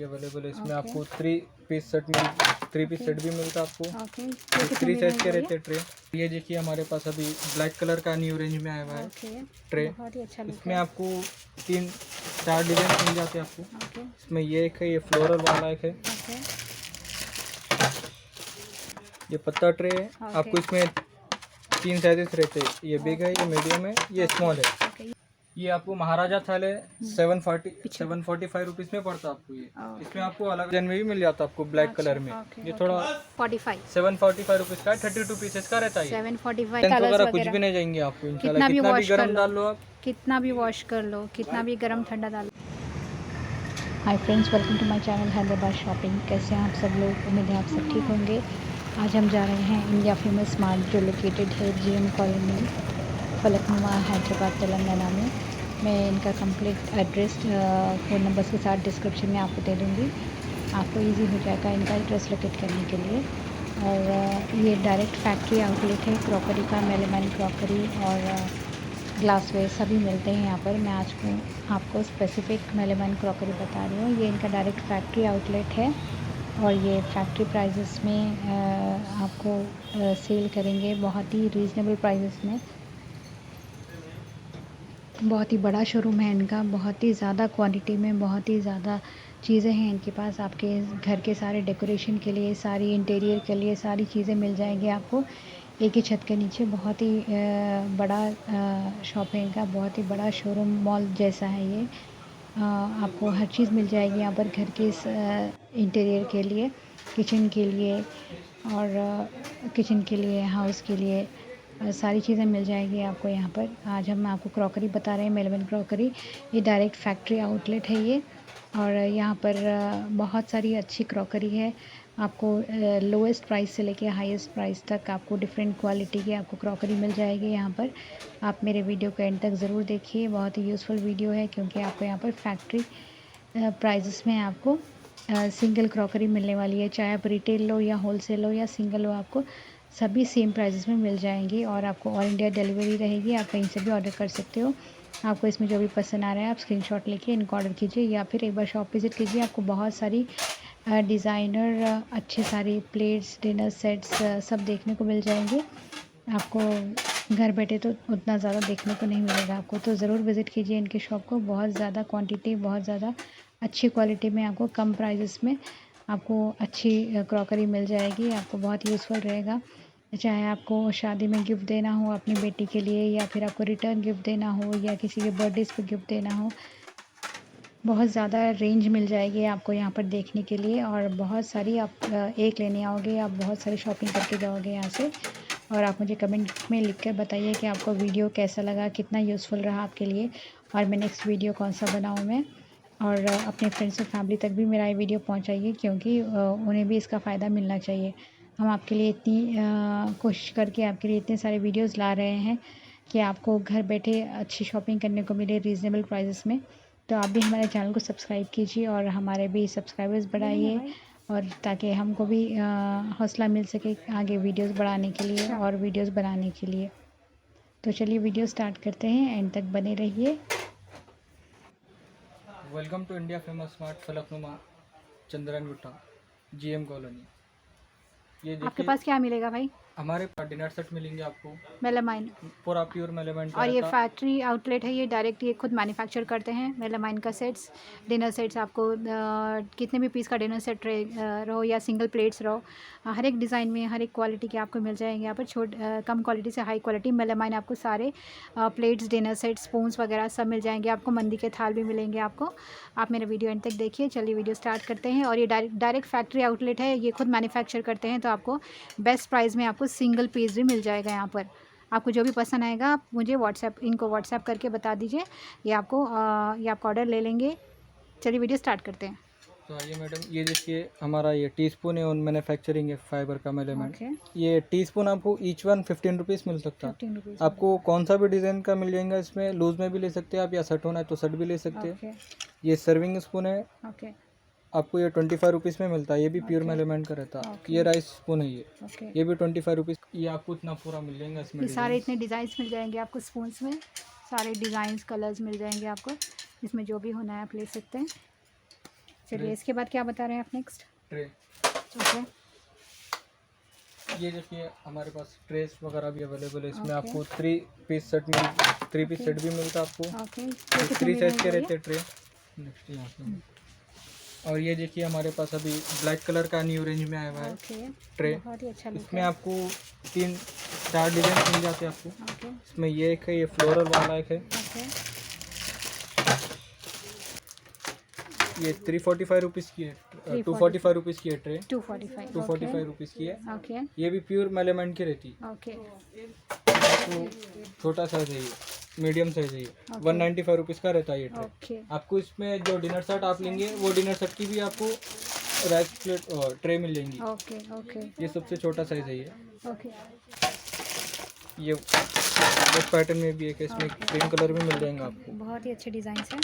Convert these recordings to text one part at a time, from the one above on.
Available है। इसमें okay. आपको थ्री पीस सेट भी मिलता है आपको। ओके, ये कितने थ्री में साइज के रहेगा ये? रहते हैं ट्रे। ये देखिए हमारे पास अभी ब्लैक कलर का न्यू रेंज में आया हुआ है ओके, ट्रे। बहुत ही अच्छा लुक इसमें है। आपको 3-4 डिजाइन मिल जाते हैं आपको। ओके, इसमें ये एक है, ये फ्लोरल वाला एक है, ओके, ये पत्ता ट्रे है। ओके, आपको इसमें 3 साइजेस रहते हैं, ये बिग है, ये मीडियम है, ये स्मॉल है। ओके, ये आपको महाराजा थाल है, 745 रुपीज़ में पड़ता है आपको ये। ओके। इसमें आपको अलग डिजाइन में भी मिल जाता है आपको ब्लैक अच्छा, कलर में। ओके, ये ओके। थोड़ा 45 745 रुपीज़ का है, 32 पीसेस का रहता है ये। 745 लेंथ कलर्स वगैरह कुछ वगैरह भी नहीं जाएंगे आपको इंशाल्लाह। कितना भी कितना भी वॉश कर गर्म लो, डाल लो आप। कितना भी वॉश कर लो, कितना भी गर्म ठंडा डाल लो। Hi friends, welcome to my channel Hyderabad shopping. कैसे हैं आप सब लोग? उम्मीद है आप सब ठीक होंगे। आज हम जा रहे हैं इंडिया फेमस मार्ट जो लोकेटेड है जीएम कॉलोनी, फलकनुमा, हैदराबाद, तेलंगाना में। मैं इनका कंप्लीट एड्रेस फ़ोन नंबर्स के साथ डिस्क्रिप्शन में आपको दे दूँगी। आपको इजी हो जाएगा इनका एड्रेस लोकेट करने के लिए। और ये डायरेक्ट फैक्ट्री आउटलेट है क्रॉकरी का। मेलेमैन क्रॉकरी और ग्लासवेयर सभी मिलते हैं यहाँ पर। मैं आज को आपको स्पेसिफिक मेलेमैन क्रॉकरी बता रही हूँ। ये इनका डायरेक्ट फैक्ट्री आउटलेट है और ये फैक्ट्री प्राइजेस में आपको सेल करेंगे बहुत ही रीज़नेबल प्राइजेस में। बहुत ही बड़ा शोरूम है इनका, बहुत ही ज़्यादा क्वांटिटी में, बहुत ही ज़्यादा चीज़ें हैं इनके पास। आपके घर के सारे डेकोरेशन के लिए, सारी इंटीरियर के लिए सारी चीज़ें मिल जाएंगी आपको एक ही छत के नीचे। बहुत ही बड़ा शॉप है इनका, बहुत ही बड़ा शोरूम मॉल जैसा है ये। आपको हर चीज़ मिल जाएगी यहाँ पर घर के इंटीरियर के लिए, किचन के लिए और किचन के लिए, हाउस के लिए सारी चीज़ें मिल जाएगी आपको यहाँ पर। आज हम आपको क्रॉकरी बता रहे हैं, मेलेमैन क्रॉकरी। ये डायरेक्ट फैक्ट्री आउटलेट है ये। और यहाँ पर बहुत सारी अच्छी क्रॉकरी है। आपको लोएस्ट प्राइस से लेके हाईएस्ट प्राइस तक आपको डिफरेंट क्वालिटी की आपको क्रॉकरी मिल जाएगी यहाँ पर। आप मेरे वीडियो को एंड तक ज़रूर देखिए, बहुत ही यूज़फुल वीडियो है क्योंकि आपको यहाँ पर फैक्ट्री प्राइजेस में आपको सिंगल क्रॉकरी मिलने वाली है। चाहे आप रिटेल लो या होलसेल लो या सिंगल लो, आपको सभी सेम प्राइजेस में मिल जाएंगी और आपको ऑल इंडिया डिलीवरी रहेगी। आप कहीं से भी ऑर्डर कर सकते हो। आपको इसमें जो भी पसंद आ रहा है आप स्क्रीनशॉट लेके इनको ऑर्डर कीजिए या फिर एक बार शॉप विज़िट कीजिए। आपको बहुत सारी डिज़ाइनर अच्छे सारी प्लेट्स, डिनर सेट्स सब देखने को मिल जाएंगे। आपको घर बैठे तो उतना ज़्यादा देखने को नहीं मिलेगा आपको, तो ज़रूर विज़िट कीजिए इनके शॉप को। बहुत ज़्यादा क्वांटिटी, बहुत ज़्यादा अच्छी क्वालिटी में आपको कम प्राइजेस में आपको अच्छी क्रॉकरी मिल जाएगी। आपको बहुत यूज़फुल रहेगा। चाहे आपको शादी में गिफ्ट देना हो अपनी बेटी के लिए, या फिर आपको रिटर्न गिफ्ट देना हो, या किसी के बर्थडेज़ पे गिफ्ट देना हो, बहुत ज़्यादा रेंज मिल जाएगी आपको यहाँ पर देखने के लिए। और बहुत सारी आप एक लेने आओगे, आप बहुत सारी शॉपिंग करके जाओगे यहाँ से। और आप मुझे कमेंट में लिख कर बताइए कि आपको वीडियो कैसा लगा, कितना यूज़फुल रहा आपके लिए, और मैं नेक्स्ट वीडियो कौन सा बनाऊँ मैं। और अपने फ्रेंड्स और फैमिली तक भी मेरा ये वीडियो पहुँचाइए क्योंकि उन्हें भी इसका फ़ायदा मिलना चाहिए। हम आपके लिए इतनी कोशिश करके आपके लिए इतने सारे वीडियोज़ ला रहे हैं कि आपको घर बैठे अच्छी शॉपिंग करने को मिले रीज़नेबल प्राइजेस में। तो आप भी हमारे चैनल को सब्सक्राइब कीजिए और हमारे भी सब्सक्राइबर्स बढ़ाइए, और ताकि हमको भी हौसला मिल सके आगे वीडियोस बढ़ाने के लिए और वीडियोस बनाने के लिए। तो चलिए वीडियो स्टार्ट करते हैं, एंड तक बने रहिए। Welcome to India famous mart, Falaknuma, Chandrayangutta, GM colony. ये आपके देखिए पास क्या मिलेगा भाई? हमारे पास डिनर सेट मिलेंगे आपको, मेलामाइन। पूरा प्योर मेलेमैन का और ये रहता। फैक्ट्री आउटलेट है, ये डायरेक्ट ये खुद मैन्युफैक्चर करते हैं मेलामाइन का सेट्स, डिनर सेट्स। आपको कितने भी पीस का डिनर सेट रहो या सिंगल प्लेट्स रहो, हर एक डिज़ाइन में, हर एक क्वालिटी के आपको मिल जाएंगे यहाँ पर। कम क्वालिटी से हाई क्वालिटी मेलामाइन आपको सारे प्लेट्स, डिनर सेट, स्पून्स वगैरह सब मिल जाएंगे आपको। मंदी के थाल भी मिलेंगे आपको। आप मेरा वीडियो एंड तक देखिए। चलिए वीडियो स्टार्ट करते हैं। और ये डायरेक्ट फैक्ट्री आउटलेट है, ये खुद मैन्युफैक्चर करते हैं, तो आपको बेस्ट प्राइस में आपको सिंगल पीस भी मिल जाएगा यहाँ पर। आपको जो भी पसंद आएगा आप मुझे इनको व्हाट्सएप करके बता दीजिए, ये आपको ऑर्डर ले लेंगे। चलिए वीडियो स्टार्ट करते हैं। तो आइए मैडम, ये देखिए हमारा ये टीस्पून है, उन मैन्युफैक्चरिंग है फाइबर का मेलेमैन। ओके, ये टीस्पून आपको ईच वन 15 रुपीज़ मिल सकता है। 15 रुपीज़। आपको कौन सा भी डिज़ाइन का मिल जाएगा इसमें। लूज़ में भी ले सकते हैं आप, या सेट होना है तो सेट भी ले सकते हैं। ओके, ये सर्विंग स्पून है, ओके, आपको ये 25 रुपीज़ में मिलता है। ये भी प्योर ओके, मेलेमैन का रहता है। ओके, ये राइस स्पून है, ओके। ये भी 25 रुपीज़। ये आपको इतना पूरा मिल जाएगा इसमें ये सारे डिज़ाइन। इतने डिज़ाइंस मिल जाएंगे आपको स्पून्स में, सारे डिज़ाइंस, कलर्स मिल जाएंगे आपको। इसमें जो भी होना है आप ले सकते हैं। चलिए इसके बाद क्या बता रहे हैं आप नेक्स्ट? ट्रे। ओके ये देखिए हमारे पास ट्रेस वगैरह भी अवेलेबल है। इसमें ओके। आपको 3 पीस सेट भी मिलता है आपको। ओके ये 3 साइज के रहते हैं ट्रे। नेक्स्ट यहाँ पे। और ये देखिए हमारे पास अभी ब्लैक कलर का न्यू रेंज में आया हुआ है ओके ट्रे। बहुत ही अच्छा लुक इसमें है। आपको 3-4 डिजाइन मिल जाते हैं आपको। ओके इसमें ये एक है, ये फ्लोरल वाला एक है। ओके ये 345 रुपीज़ की है। 245 रुपीज़ की है ट्रे। 245 245 रुपीज़ की है। ओके ये भी प्योर मेलेमेंट की रहती है। ओके तो छोटा साइज है, ये मीडियम साइज है। ये 195 रुपीज़ का रहता है ये ट्रे। ओके आपको इसमें जो डिनर सेट आप लेंगे वो डिनर सेट की भी आपको राइस प्लेट और ट्रे मिल जाएंगी। ओके ओके ये सबसे छोटा साइज है ये। ओके ये इस पैटर्न में भी एक है, इसमें ग्रीन कलर में मिल जाएंगे आपको। बहुत ही अच्छे डिज़ाइन है।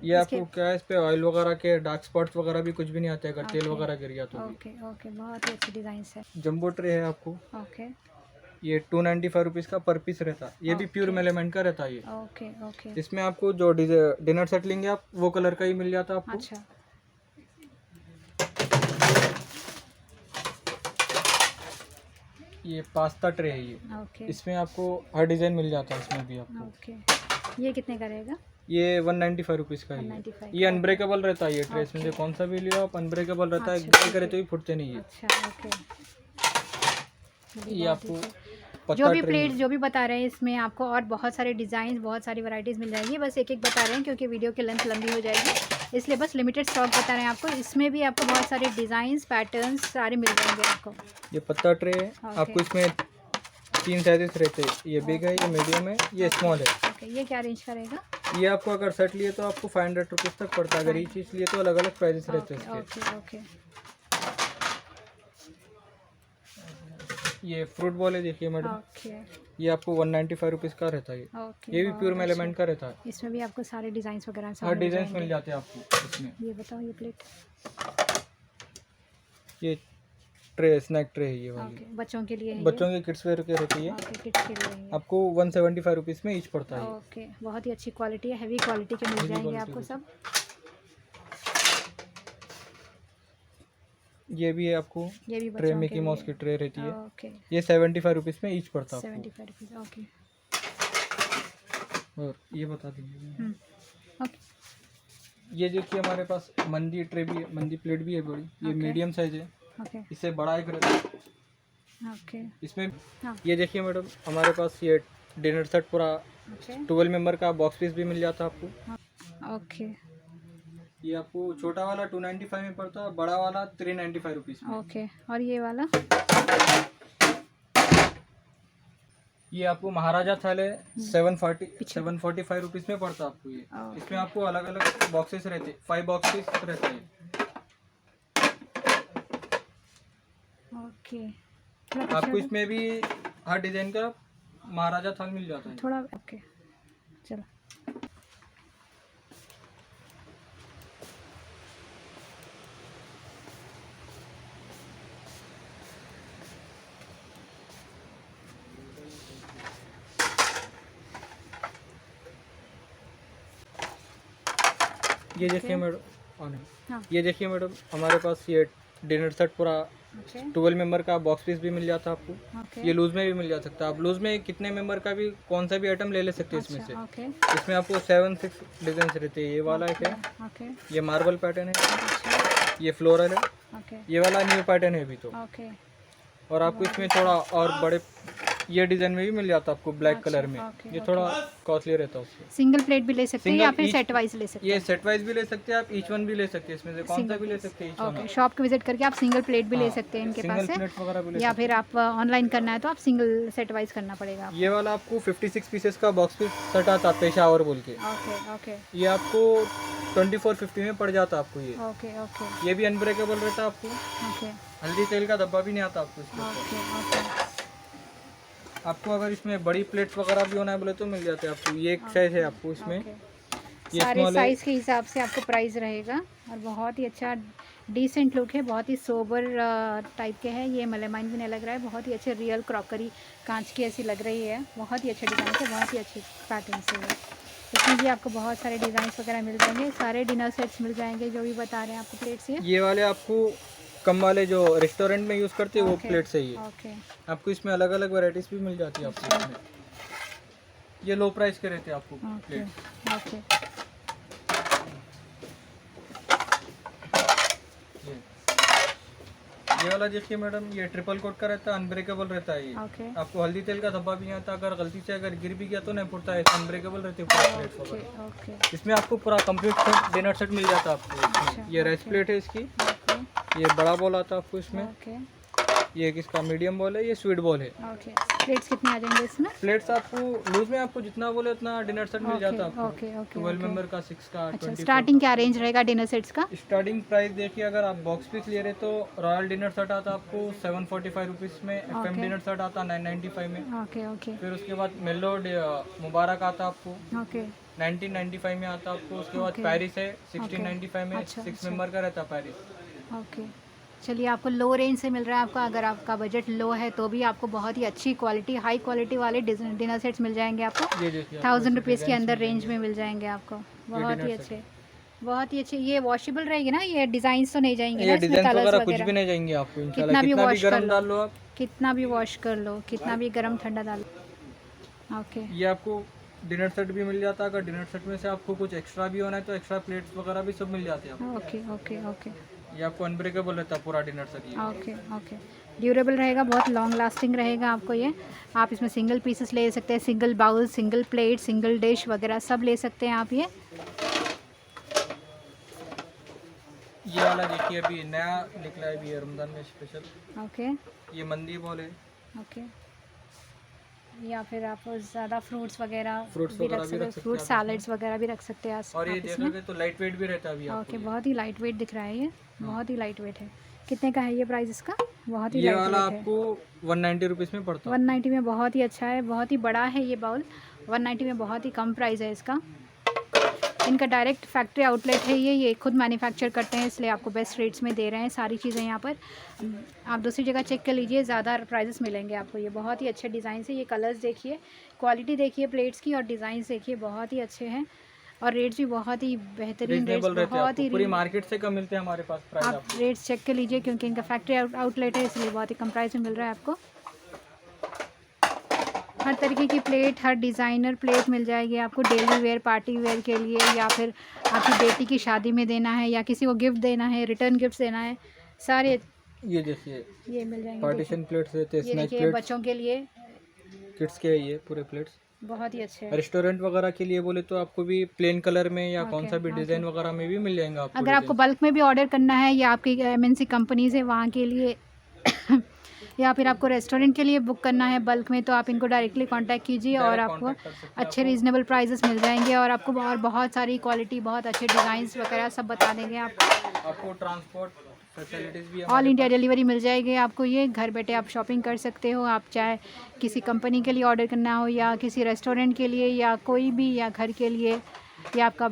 ये आपको क्या है, इस पे ऑयल वगैरह के डार्क स्पॉट्स वगैरह भी कुछ भी नहीं आते अगर तेल वगैरह गिर गया तो। ओके ओके बहुत ही अच्छे डिज़ाइन है। जंबो ट्रे है आपको। ओके ये 295 रुपीज़ का पर पीस रहता है। ये भी प्योर मेलेमेंट का रहता है ये। ओके ओके इसमें आपको जो डिनर सेट लेंगे आप वो कलर का ही मिल जाता है आपको। अच्छा ये पास्ता ट्रे है ये। ओके इसमें आपको हर डिज़ाइन मिल जाता है इसमें भी आपको। ओके ये कितने का रहेगा? ये 195 रुपीज़ का है 195 ये अनब्रेकेबल रहता है ये ट्रे। इसमें से कौन सा भी लियो आप अनब्रेकेबल रहता है, गिर करे तो भी फूटते नहीं है। अच्छा ओके ये आपको जो पत्ता भी ट्रे प्लेट जो भी बता रहे हैं इसमें आपको और बहुत सारे डिज़ाइन बहुत सारी वैरायटीज़ मिल जाएगी। बस एक एक बता रहे हैं क्योंकि वीडियो की लेंथ लंबी हो जाएगी, इसलिए बस लिमिटेड स्टॉक बता रहे हैं आपको। इसमें भी आपको बहुत सारे डिज़ाइंस पैटर्न्स सारे मिल जाएंगे आपको। ये पत्ता ट्रे है आपको। इसमें 3 साइजेस रहते हैं, ये बिग है, ये मीडियम है, ये स्मॉल है। ओके ये क्या रेंज का रहेगा? ये आपको अगर सेट लिए तो आपको 500 रुपीज़ तक पड़ता है। अगर ये चीज़ लिए तो अलग अलग प्राइजेस रहते हैं इसके। ओके ओके ये फ्रूट बॉल है देखिए मैडम। ओके ये आपको 195 रुपीज़ का रहता है ये। ओके ये भी प्योर मेलेमेंट का रहता है। इसमें भी आपको सारे डिज़ाइंस वगैरह सब हर मिल डिज़ाइन जाएंगे। मिल जाते हैं आपको इसमें। ये बताओ ये प्लेट। ये ट्रे स्नैक ट्रे है ये वाली। ओके बच्चों के लिए है बच्चों के किड्स वेयर के रहती है। ओके किड्स के लिए है ये। आपको 175 रुपीज़ में ईच पड़ता है ये। ओके बहुत ही अच्छी क्वालिटी है, हैवी क्वालिटी के मिल Heavy जाएंगे quality आपको के। सब। ये भी है आपको ये भी ट्रे बच्चों मिकी के माउस लिए की ट्रे रहती है। ओके ये 75 रुपीज़ में ईच पड़ता है 75 रुपीज़ ओके आपको। और ये बता दीजिए ओके ये देखिए हमारे पास मंदी ट्रे भी है, मंदी प्लेट भी है बड़ी। ये Okay. मीडियम साइज है, ओके इससे बड़ा एक रहता है ओके इसमें। हाँ ये देखिए मैडम हमारे पास ये डिनर सेट पूरा ओके 12 मेंबर का बॉक्स पीस भी मिल जाता है आपको। ओके ये आपको छोटा वाला 295 में पड़ता है, बड़ा वाला 395 रुपीज़ में। ओके और ये वाला? ये आपको महाराजा थाल है 745 रुपीज़ में पड़ता है आपको ये। Okay. इसमें आपको अलग अलग बॉक्सेस रहते हैं, 5 बॉक्सेस रहते हैं। ओके आपको इसमें भी हर डिज़ाइन का महाराजा थाल मिल जाता है। थोड़ा ओके चलो ये देखिए मैडम हाँ ये देखिए मैडम हमारे पास ये डिनर सेट पूरा ओके 12 मेंबर का बॉक्स पीस भी मिल जाता है आपको। ओके ये लूज में भी मिल जा सकता है। आप लूज में कितने मेंबर का भी कौन सा भी आइटम ले सकते हैं इसमें से। ओके इसमें आपको 7-6 डिजाइन रहते हैं। ये वाला एक है, ओके ये मार्बल पैटर्न है, अच्छा ये फ्लोरल है, ओके ये वाला न्यू पैटर्न है अभी तो। ओके और आपको इसमें थोड़ा और बड़े ये डिजाइन में भी मिल जाता है आपको ब्लैक कलर में। okay, ये थोड़ा कॉस्टली रहता है उससे। सिंगल प्लेट भी ले सकते हैं Single या फिर each- सेट वाइज ले सकते ये सेट वाइज भी ले सकते हैं आप, ईच वन भी ले सकते हैं। इसमें से कौन सा भी ले सकते हैं ईच हैं? वन। ओके शॉप को विजिट करके आप सिंगल प्लेट भी ले हाँ, सकते हैं इनके सिंगल पास से, प्लेट वगैरह भी ले या सकते फिर आप ऑनलाइन करना है तो आप सिंगल सेट वाइज करना पड़ेगा हैं। ये वाला आपको 56 पीसेस का बॉक्स पीस सेट आता है पेशावर बोल के। ओके ओके ये आपको 2450 में पड़ जाता है आपको ये। ओके ओके ये भी अनब्रेकेबल रहता है आपको। ओके हल्दी तेल का डब्बा भी नहीं आता आपको इसके ऊपर। ओके ओके आपको अगर इसमें बड़ी प्लेट्स वगैरह भी होना है बोले तो मिल जाते हैं आपको। ये एक साइज है आपको इसमें। ये सारे small है। साइज के हिसाब से आपको प्राइस रहेगा और बहुत ही अच्छा डिसेंट लुक है, बहुत ही सोबर टाइप के है। ये मेलेमाइन भी नहीं लग रहा है, बहुत ही अच्छे रियल क्रॉकरी कांच की ऐसी लग रही है। बहुत ही अच्छा डिज़ाइन है, बहुत ही अच्छे पैटर्न से है। इसमें भी आपको बहुत सारे डिज़ाइन वगैरह मिल जाएंगे, सारे डिनर सेट्स मिल जाएंगे जो भी बता रहे हैं आपको प्लेट्स ये वाले आपको कम वाले जो रेस्टोरेंट में यूज़ करते हैं वो ओके, प्लेट चाहिए। ओके आपको इसमें अलग अलग वैरायटीज़ भी मिल जाती है आपको इसमें। ये लो प्राइस के रहते हैं आपको ओके प्लेट। ओके ये वाला देखिए मैडम, ये ट्रिपल कोट का रहता है, अनब्रेकेबल रहता है ये। ओके आपको हल्दी तेल का धब्बा भी नहीं आता, अगर गलती से अगर गिर भी गया तो नहीं फुटता है, अनब्रेकेबल रहते हैं पूरा प्लेट ओके वगैरह। ओके इसमें आपको पूरा कंप्लीट सेट डिनर सेट मिल जाता है आपको अच्छा, इसमें। ये राइस ओके। प्लेट है इसकी, ओके ये बड़ा बॉल आता है आपको इसमें, ओके ये किसका मीडियम बॉल है, ये स्वीट बॉल है। ओके प्लेट्स कितने आ जाएंगे इसमें? प्लेट्स आपको लूज में आपको जितना बोले उतना डिनर सेट मिल जाता है आपको। ओके ओके 12 ओके मेंबर का, 6 का, अच्छा 24 स्टार्टिंग क्या रेंज रहेगा डिनर सेट्स का? स्टार्टिंग प्राइस देखिए, अगर आप बॉक्स पीस ले रहे तो रॉयल डिनर सेट आता आपको 745 रुपीज़ में, एफएम ओके। डिनर सेट आता 995 में। ओके ओके फिर उसके बाद मेलो मुबारक आता आपको ओके 1995 में आता आपको। उसके बाद ओके। पेरिस है 1695 में, अच्छा, 6 अच्छा। मेंबर का रहता है पेरिस। ओके चलिए, आपको लो रेंज से मिल रहा है आपका। अगर आपका बजट लो है तो भी आपको बहुत ही अच्छी क्वालिटी, हाई क्वालिटी वाले डिनर सेट्स मिल जाएंगे आपको। ये देखिए 1000 रुपीज़ के डिजाइन्स अंदर मिल रेंज जाएंगे। में मिल जाएंगे आपको। बहुत ही dinner अच्छे, बहुत ही अच्छे। ये वॉशेबल रहेगी ना? ये डिज़ाइंस तो नहीं जाएंगे ना ये इसमें? डिजाइन कलर्स वगैरह कुछ भी वगैरह नहीं जाएंगे आपको इंशाल्लाह। कितना भी कितना भी वॉश कर गर्म लो, डाल लो आप, कितना भी वॉश कर लो, कितना भी गर्म ठंडा डाल लो। ओके ये आपको डिनर सेट भी मिल जाता है। अगर डिनर सेट में से आपको कुछ एक्स्ट्रा भी होना है तो एक्स्ट्रा प्लेट्स वगैरह भी सब मिल जाते हैं आपको। ओके ओके ओके ये आपको अनब्रेकेबल रहता है पूरा डिनर सेट ये। ओके ओके ड्यूरेबल रहेगा, बहुत लॉन्ग लास्टिंग रहेगा आपको ये। आप इसमें सिंगल पीसेस ले सकते हैं, single bowl, single plate, single dish वगैरह सब ले सकते हैं आप ये। ये वाला देखिए अभी नया निकला है, अभी ये रमजान में स्पेशल। ओके ये मंदी बॉल है। ओके या फिर आप ज़्यादा फ्रूट्स वगैरह Fruits भी वगैरह रख भी सकते रख हैं, सकते फ्रूट हैं आप सैलड्स वगैरह भी रख सकते हैं और ये आप इसमें। देखोगे तो लाइट वेट भी रहता है अभी आपको। ओके बहुत ही लाइट वेट दिख रहा है ये, बहुत ही लाइट वेट है। कितने का है ये प्राइस इसका? बहुत ही ये लाइट वाला वेट है। आपको 190 रुपीज़ में पड़ता है। 190 में बहुत ही अच्छा है, बहुत ही बड़ा है ये बाउल। 190 में बहुत ही कम प्राइस है इसका। इनका डायरेक्ट फैक्ट्री आउटलेट है ये खुद मैन्युफैक्चर करते हैं, इसलिए आपको बेस्ट रेट्स में दे रहे हैं सारी चीज़ें यहाँ पर। आप दूसरी जगह चेक कर लीजिए, ज़्यादा प्राइजेस मिलेंगे आपको। ये बहुत ही अच्छे डिज़ाइन है, ये कलर्स देखिए, क्वालिटी देखिए प्लेट्स की, और डिज़ाइन देखिए बहुत ही अच्छे हैं, और रेट्स भी बहुत ही बेहतरीन रेट्स, रीजनेबल रहते हैं बहुत आपको, ही पूरी मार्केट से कम मिलते हैं हमारे पास प्राइस आप आपको। रेट्स चेक कर लीजिए, क्योंकि इनका फैक्ट्री आउटलेट है, इसलिए बहुत ही कम प्राइस में मिल रहा है आपको। हर तरीके की प्लेट, हर डिज़ाइनर प्लेट मिल जाएगी आपको, डेली वेयर, पार्टी वेयर के लिए, या फिर आपकी बेटी की शादी में देना है, या किसी को गिफ्ट देना है, रिटर्न गिफ्ट देना है, सारे ये देखिए ये मिल जाएंगे। पार्टीशन प्लेट्स रहते हैं, ये स्नैक देखिए प्लेट्स, बच्चों के लिए किड्स के ये पूरे प्लेट्स। बहुत ही अच्छे हैं। रेस्टोरेंट वगैरह के लिए बोले तो आपको भी प्लेन कलर में या कौन ओके, सा भी ओके। डिज़ाइन वगैरह में भी मिल जाएंगे आपको। अगर आपको बल्क में भी ऑर्डर करना है, या आपकी एमएनसी कंपनीज है वहाँ के लिए या फिर आपको रेस्टोरेंट के लिए बुक करना है बल्क में, तो आप इनको डायरेक्टली कांटेक्ट कीजिए और Direct आपको contact कर सकते हैं अच्छे रीज़नेबल प्राइजेस मिल जाएंगे, और आपको और बहुत सारी क्वालिटी, बहुत अच्छे डिज़ाइंस वगैरह सब बता देंगे आपको। आपको ट्रांसपोर्ट फैसिलिटीज़ भी ऑल इंडिया डिलीवरी मिल जाएगी आपको। ये घर बैठे आप शॉपिंग कर सकते हो, आप चाहे किसी कंपनी के लिए ऑर्डर करना हो, या किसी रेस्टोरेंट के लिए, या कोई भी, या घर के लिए, या आपका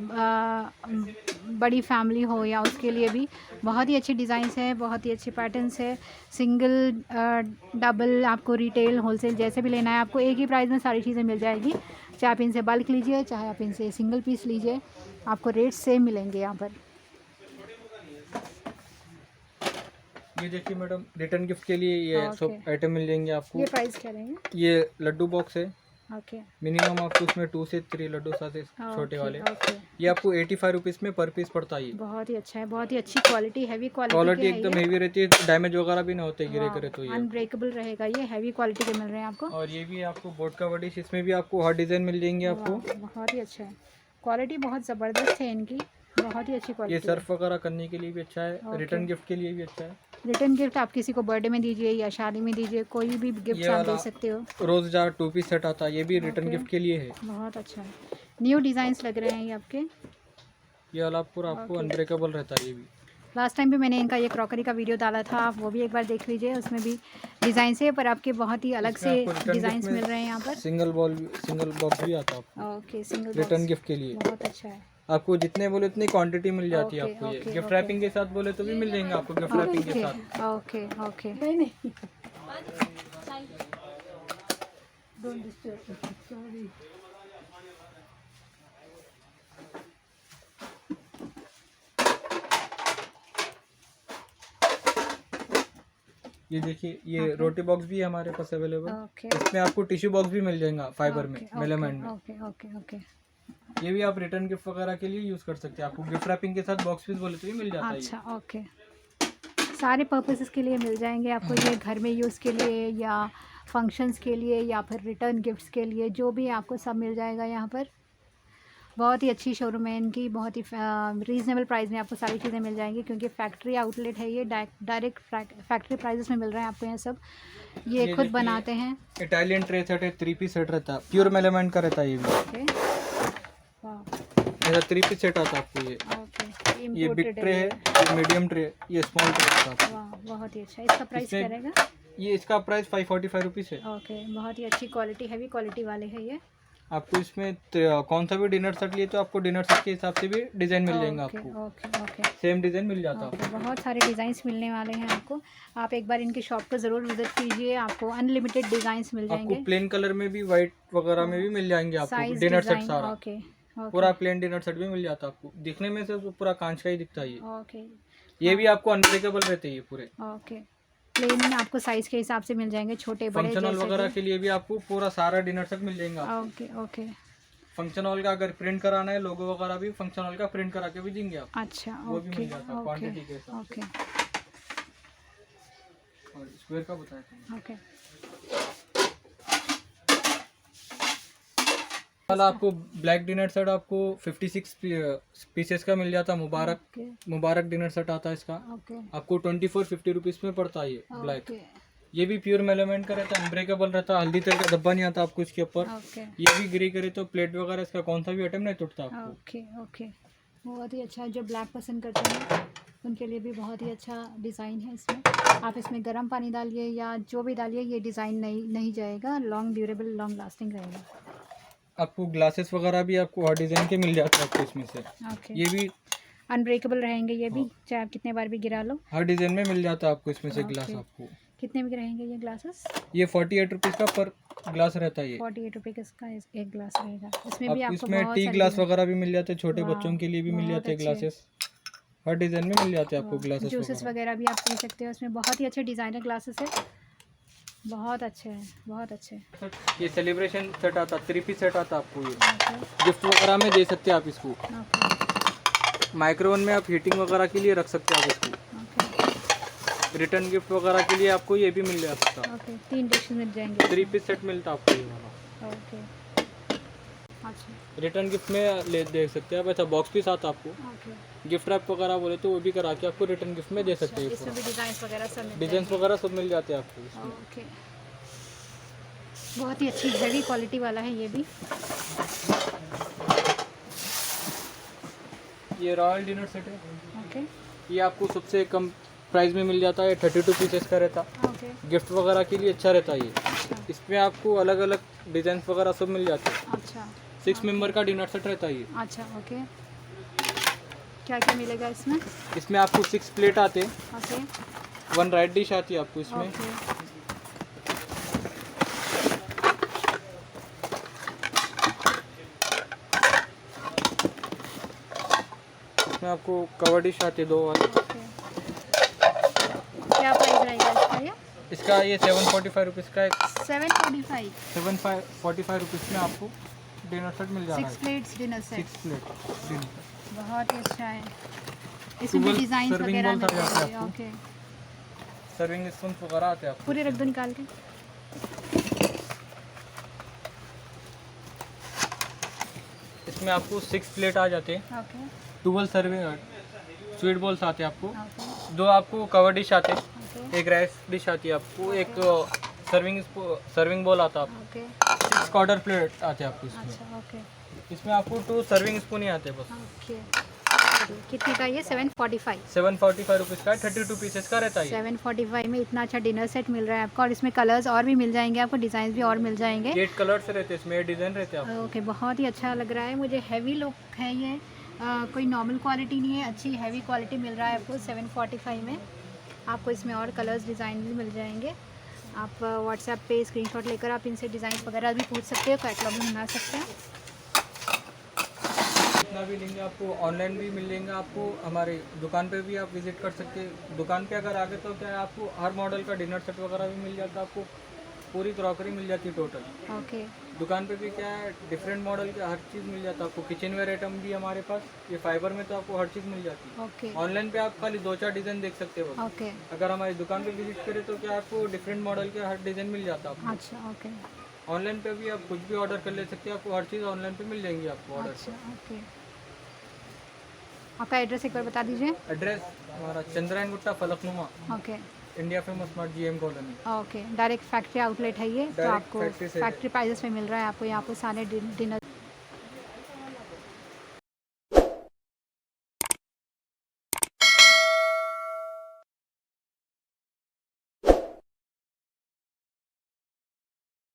बड़ी फैमिली हो या उसके लिए भी। बहुत ही अच्छे डिज़ाइंस हैं, बहुत ही अच्छे पैटर्न्स है। सिंगल, डबल, आपको रिटेल, होलसेल जैसे भी लेना है आपको एक ही प्राइस में सारी चीज़ें मिल जाएगी। चाहे आप इनसे बल्क लीजिए, चाहे आप इनसे सिंगल पीस लीजिए, आपको रेट सेम मिलेंगे यहाँ पर। ये देखिए मैडम, रिटर्न गिफ्ट के लिए ये सब ओके। आइटम मिल जाएंगे आपको। ये प्राइस क्या रहेंगे? ये लड्डू बॉक्स है, ओके मिनिमम आपको इसमें 2 से 3 लड्डू साथ छोटे वाले। ओके। ये आपको 85 रुपीज़ में पर पीस पड़ता है। ये बहुत ही अच्छा है, बहुत ही अच्छी क्वालिटी, हैवी क्वालिटी क्वालिटी एकदम हेवी रहती है, डैमेज वगैरह भी ना होते गिरे करे तो ये। अनब्रेकेबल रहेगा ये, हैवी क्वालिटी के मिल रहे हैं आपको। और ये भी आपको बोट का डिश, इसमें भी आपको हर डिज़ाइन मिल जाएंगे आपको। वाह, बहुत ही अच्छा है, क्वालिटी बहुत ज़बरदस्त है इनकी, बहुत ही अच्छी ये क्वालिटी। सर्फ वगैरह करने के लिए भी अच्छा है, ओके। रिटर्न गिफ्ट के लिए भी अच्छा है। रिटर्न गिफ्ट आप किसी को बर्थडे में दीजिए या शादी में दीजिए, कोई भी गिफ्ट ये आप वाला दे सकते हो। रोज़ जार 2 पीस सेट आता है, ये भी रिटर्न ओके। गिफ्ट के लिए है। बहुत अच्छा है, न्यू डिज़ाइंस लग रहे हैं ये आपके। ये वाला पूरा आपको अनब्रेकेबल रहता है ये भी। लास्ट टाइम भी मैंने इनका ये क्रॉकरी का वीडियो डाला था, आप वो भी एक बार देख लीजिए, उसमें भी डिज़ाइन से, पर आपके बहुत ही अलग से इसमें आपको return डिज़ाइंस gift में मिल रहे हैं यहाँ पर। सिंगल बॉक्स भी आता है आपको okay, single return box, gift के लिए। बहुत अच्छा है। आपको जितने बोले उतनी क्वांटिटी मिल जाती है ओके, आपको। ये ओके, गिफ्ट ओके। रैपिंग के साथ बोले तो भी मिल जाएंगे आपको गिफ्ट रैपिंग के साथ। Okay okay. ये देखिए, ये रोटी बॉक्स भी है हमारे पास अवेलेबल। ओके इसमें आपको टिश्यू बॉक्स भी मिल जाएगा फाइबर में, मेलामाइन में। Okay okay okay. ये भी आप रिटर्न गिफ्ट वगैरह के लिए यूज कर सकते हैं। आपको गिफ्ट रैपिंग के साथ बॉक्स भी बोले तो भी मिल जाता है। अच्छा ओके, सारे पर्पसेस के लिए मिल जाएंगे आपको ये, घर में यूज़ के लिए या फंक्शंस के लिए या फिर रिटर्न गिफ्ट्स के लिए, जो भी आपको सब मिल जाएगा यहाँ पर। बहुत ही अच्छी शोरूम है इनकी, बहुत ही रीज़नेबल प्राइस में आपको सारी चीज़ें मिल जाएंगी, क्योंकि फैक्ट्री आउटलेट है ये, डायरेक्ट फैक्ट्री प्राइसेस में मिल रहा है आपको यहाँ सब। ये खुद बनाते हैं। इटालियन ट्रे सेट है, 3 पीस सेट रहता है, प्योर मेलामाइन का रहता है ये भी। ओके वाह, ऐसा 3 पीस सेट आता है आपको ये। ओके, ये बिग ट्रे है, ये मीडियम ट्रे, ये स्मॉल ट्रे रहता है आपको। वाह बहुत ही अच्छा। इसका प्राइस क्या रहेगा? ये इसका प्राइस 545 रुपीज़ है। ओके, बहुत ही अच्छी क्वालिटी, हैवी क्वालिटी वाले है ये। आपको इसमें कौन सा भी डिनर सेट लिए तो आपको डिनर सेट के हिसाब से भी डिज़ाइन मिल जाएंगे ओके आपको। ओके ओके, सेम डिज़ाइन मिल जाता है ओके, बहुत सारे डिज़ाइंस मिलने वाले हैं आपको। आप एक बार इनकी शॉप पर ज़रूर विजिट कीजिए, आपको अनलिमिटेड डिज़ाइंस मिल आपको जाएंगे। प्लेन कलर में भी, वाइट वगैरह में भी मिल जाएंगे आपको साइज डिनर सेट डिज़ाइन, सारा। ओके पूरा प्लेन डिनर सेट भी मिल जाता है आपको। दिखने में से पूरा कांच का ही दिखता है ये। ओके ये भी आपको अनब्रेकेबल रहते हैं ये पूरे। ओके, प्लेन में आपको साइज़ के हिसाब से मिल जाएंगे, छोटे बड़े फंक्शनल जैसे वगैरह के लिए भी आपको पूरा सारा डिनर सेट मिल जाएगा। ओके ओके, फंक्शन हॉल का अगर प्रिंट कराना है, लोगो वगैरह भी फंक्शन हॉल का प्रिंट करा के भी देंगे आप। अच्छा वो भी ओके मिल जाता है ओके क्वांटिटी के हिसाब ओके से। और स्क्वायर का बताया था। ओके, वाला आपको ब्लैक डिनर सेट आपको 56 पीसेस का मिल जाता है। मुबारक डिनर सेट आता है इसका। ओके आपको 2450 रुपीज़ में पड़ता है ये ब्लैक। ओके ये भी प्योर मेलामाइन का रहता है, अनब्रेकेबल रहता है, हल्दी तेल का धब्बा नहीं आता आपको इसके ऊपर। ओके ये भी ग्री करे तो प्लेट वगैरह इसका कौन सा भी आइटम नहीं टूटता आपको। ओके ओके, बहुत ही अच्छा। जो ब्लैक पसंद करते हैं उनके लिए भी बहुत ही अच्छा डिज़ाइन है इसमें। आप इसमें गर्म पानी डालिए या जो भी डालिए, ये डिज़ाइन नहीं जाएगा, लॉन्ग ड्यूरेबल, लॉन्ग लास्टिंग रहेगा। आपको ग्लासेस वगैरह भी आपको हर डिज़ाइन के मिल जाते हैं आपको इसमें से। ओके, ये भी अनब्रेकेबल रहेंगे ये भी, चाहे आप कितने बार भी गिरा लो। हर डिज़ाइन में मिल जाता है आपको इसमें से ग्लास। ओके। आपको कितने में रहेंगे ये ग्लासेस? ये 48 रुपीज़ का पर ग्लास रहता है ये। 48 रुपये का एक ग्लास रहेगा। इसमें भी आपको आपको इसमें बहुत टी सारे ग्लास वगैरह भी मिल जाते हैं, छोटे वाह, बच्चों के लिए भी मिल बहुत जाते हैं अच्छे। ग्लासेस। हर डिज़ाइन में मिल जाते हैं आपको ग्लासेस जूसेस वगैरह भी आप पी सकते हो इसमें। बहुत ही अच्छे डिज़ाइनर ग्लासेस है, बहुत अच्छे हैं, बहुत अच्छे। ये सेलिब्रेशन सेट आता, 3 पीस सेट आता आपको। ये ओके गिफ्ट वगैरह में दे सकते हैं आप इसको। ओके माइक्रोवेव में आप हीटिंग वगैरह के लिए रख सकते हैं आप इसको। ओके रिटर्न गिफ्ट वगैरह के लिए आपको ये भी मिल जाता है। ओके, 3 डिशेस मिल जाएंगे। 3 पीस सेट मिलता है आपको ये वाला। ओके अच्छा रिटर्न गिफ्ट में ले देख सकते हैं आप। ऐसा बॉक्स पीस आता आपको। ओके, गिफ्ट रैप वगैरह बोले तो वो भी करा के आपको रिटर्न गिफ्ट में दे सकते हैं। इसमें भी डिज़ाइन वगैरह सब मिल डिजाइन वगैरह सब मिल जाते हैं आपको इसमें। ओके, बहुत ही अच्छी हैवी क्वालिटी वाला है ये भी। ये रॉयल डिनर सेट है। ओके ये आपको सबसे कम प्राइस में मिल जाता है, 32 पीसेस का रहता। ओके गिफ्ट वगैरह के लिए अच्छा रहता है ये। इसमें आपको अलग अलग डिजाइन वगैरह सब मिल जाते हैं। अच्छा 6 मेंबर का डिनर सेट रहता है ये। अच्छा ओके, क्या क्या मिलेगा इसमें? इसमें आपको 6 प्लेट आते हैं, ओके 1 राइट डिश आती है आपको इसमें। ओके इसमें आपको कवर डिश आती है 2 वाली। ओके, क्या प्राइस रहेगा इसका ये? इसका ये 745 रुपीज़ का है। 745, 745 रुपीज़ में आपको डिनर सेट मिल जा रहा 6 है। Plates dinner set, 6 plate dinner set. बहुत ही अच्छा है। इसमें भी Dual डिज़ाइन serving वगैरह bowl मिल था यहाँ पे जाएंगे। आपको। ओके, सर्विंग स्पून वगैरह आते हैं आपको। पूरे रख दो निकाल के। इसमें आपको 6 प्लेट आ जाते हैं। ओके 12 सर्विंग स्वीट बॉल्स आते हैं आपको। ओके 2 आपको कवर डिश आते हैं, ओके एक राइस डिश आती है आपको, एक सर्विंग बॉल आता है आपको। ओके 6 क्वार्टर प्लेट आते हैं आपको इसमें। अच्छा ओके इसमें आपको 2 सर्विंग स्पून ही आते हैं बस। ओके, कितने का ये? 745, 745 रुपीज़ का 32 पीसेस का रहता है ये। 745 में इतना अच्छा डिनर सेट मिल रहा है आपको। और इसमें कलर्स और भी मिल जाएंगे आपको, डिज़ाइन भी और मिल जाएंगे। 8 कलर्स रहते हैं इसमें, 8 डिज़ाइन रहते हैं आपको। ओके, बहुत ही अच्छा लग रहा है मुझे। हैवी लुक है ये, कोई नॉर्मल क्वालिटी नहीं है, अच्छी हैवी क्वालिटी मिल रहा है आपको 745 में। आपको इसमें और कलर्स डिज़ाइन भी मिल जाएंगे। आप व्हाट्सएप पे स्क्रीनशॉट लेकर आप इनसे डिज़ाइन वगैरह भी पूछ सकते हो, कैटलॉग भी मंगा सकते हैं। जितना भी लेंगे आपको ऑनलाइन भी मिल जाएंगे, आपको हमारे दुकान पे भी आप विजिट कर सकते हैं। दुकान पे अगर आगे तो क्या है, आपको हर मॉडल का डिनर सेट वगैरह भी मिल जाता है, आपको पूरी क्रॉकरी मिल जाती है टोटल। ओके दुकान पे भी क्या है, डिफरेंट मॉडल के हर चीज़ मिल जाता है आपको। किचन वेयर आइटम भी हमारे पास, ये फाइबर में तो आपको हर चीज़ मिल जाती है। ओके ऑनलाइन पे आप खाली 2-4 डिज़ाइन देख सकते हो। ओके अगर हमारी दुकान पे विजिट करें तो क्या आपको डिफरेंट मॉडल के हर डिज़ाइन मिल जाता है आपको। अच्छा ओके ऑनलाइन पे भी आप कुछ भी ऑर्डर कर ले सकते हैं, आपको हर चीज़ ऑनलाइन पे मिल जाएंगी आपको ऑर्डर अच्छा ओके आपका एड्रेस एक बार बता दीजिए। एड्रेस हमारा Chandrayangutta Falaknuma, okay India famous smart GM colony. Okay direct factory outlet है ये, तो डायरेक्ट आपको फैक्ट्री से फैक्ट्री प्राइसेस में मिल रहा है आपको यहाँ पे सारे डिनर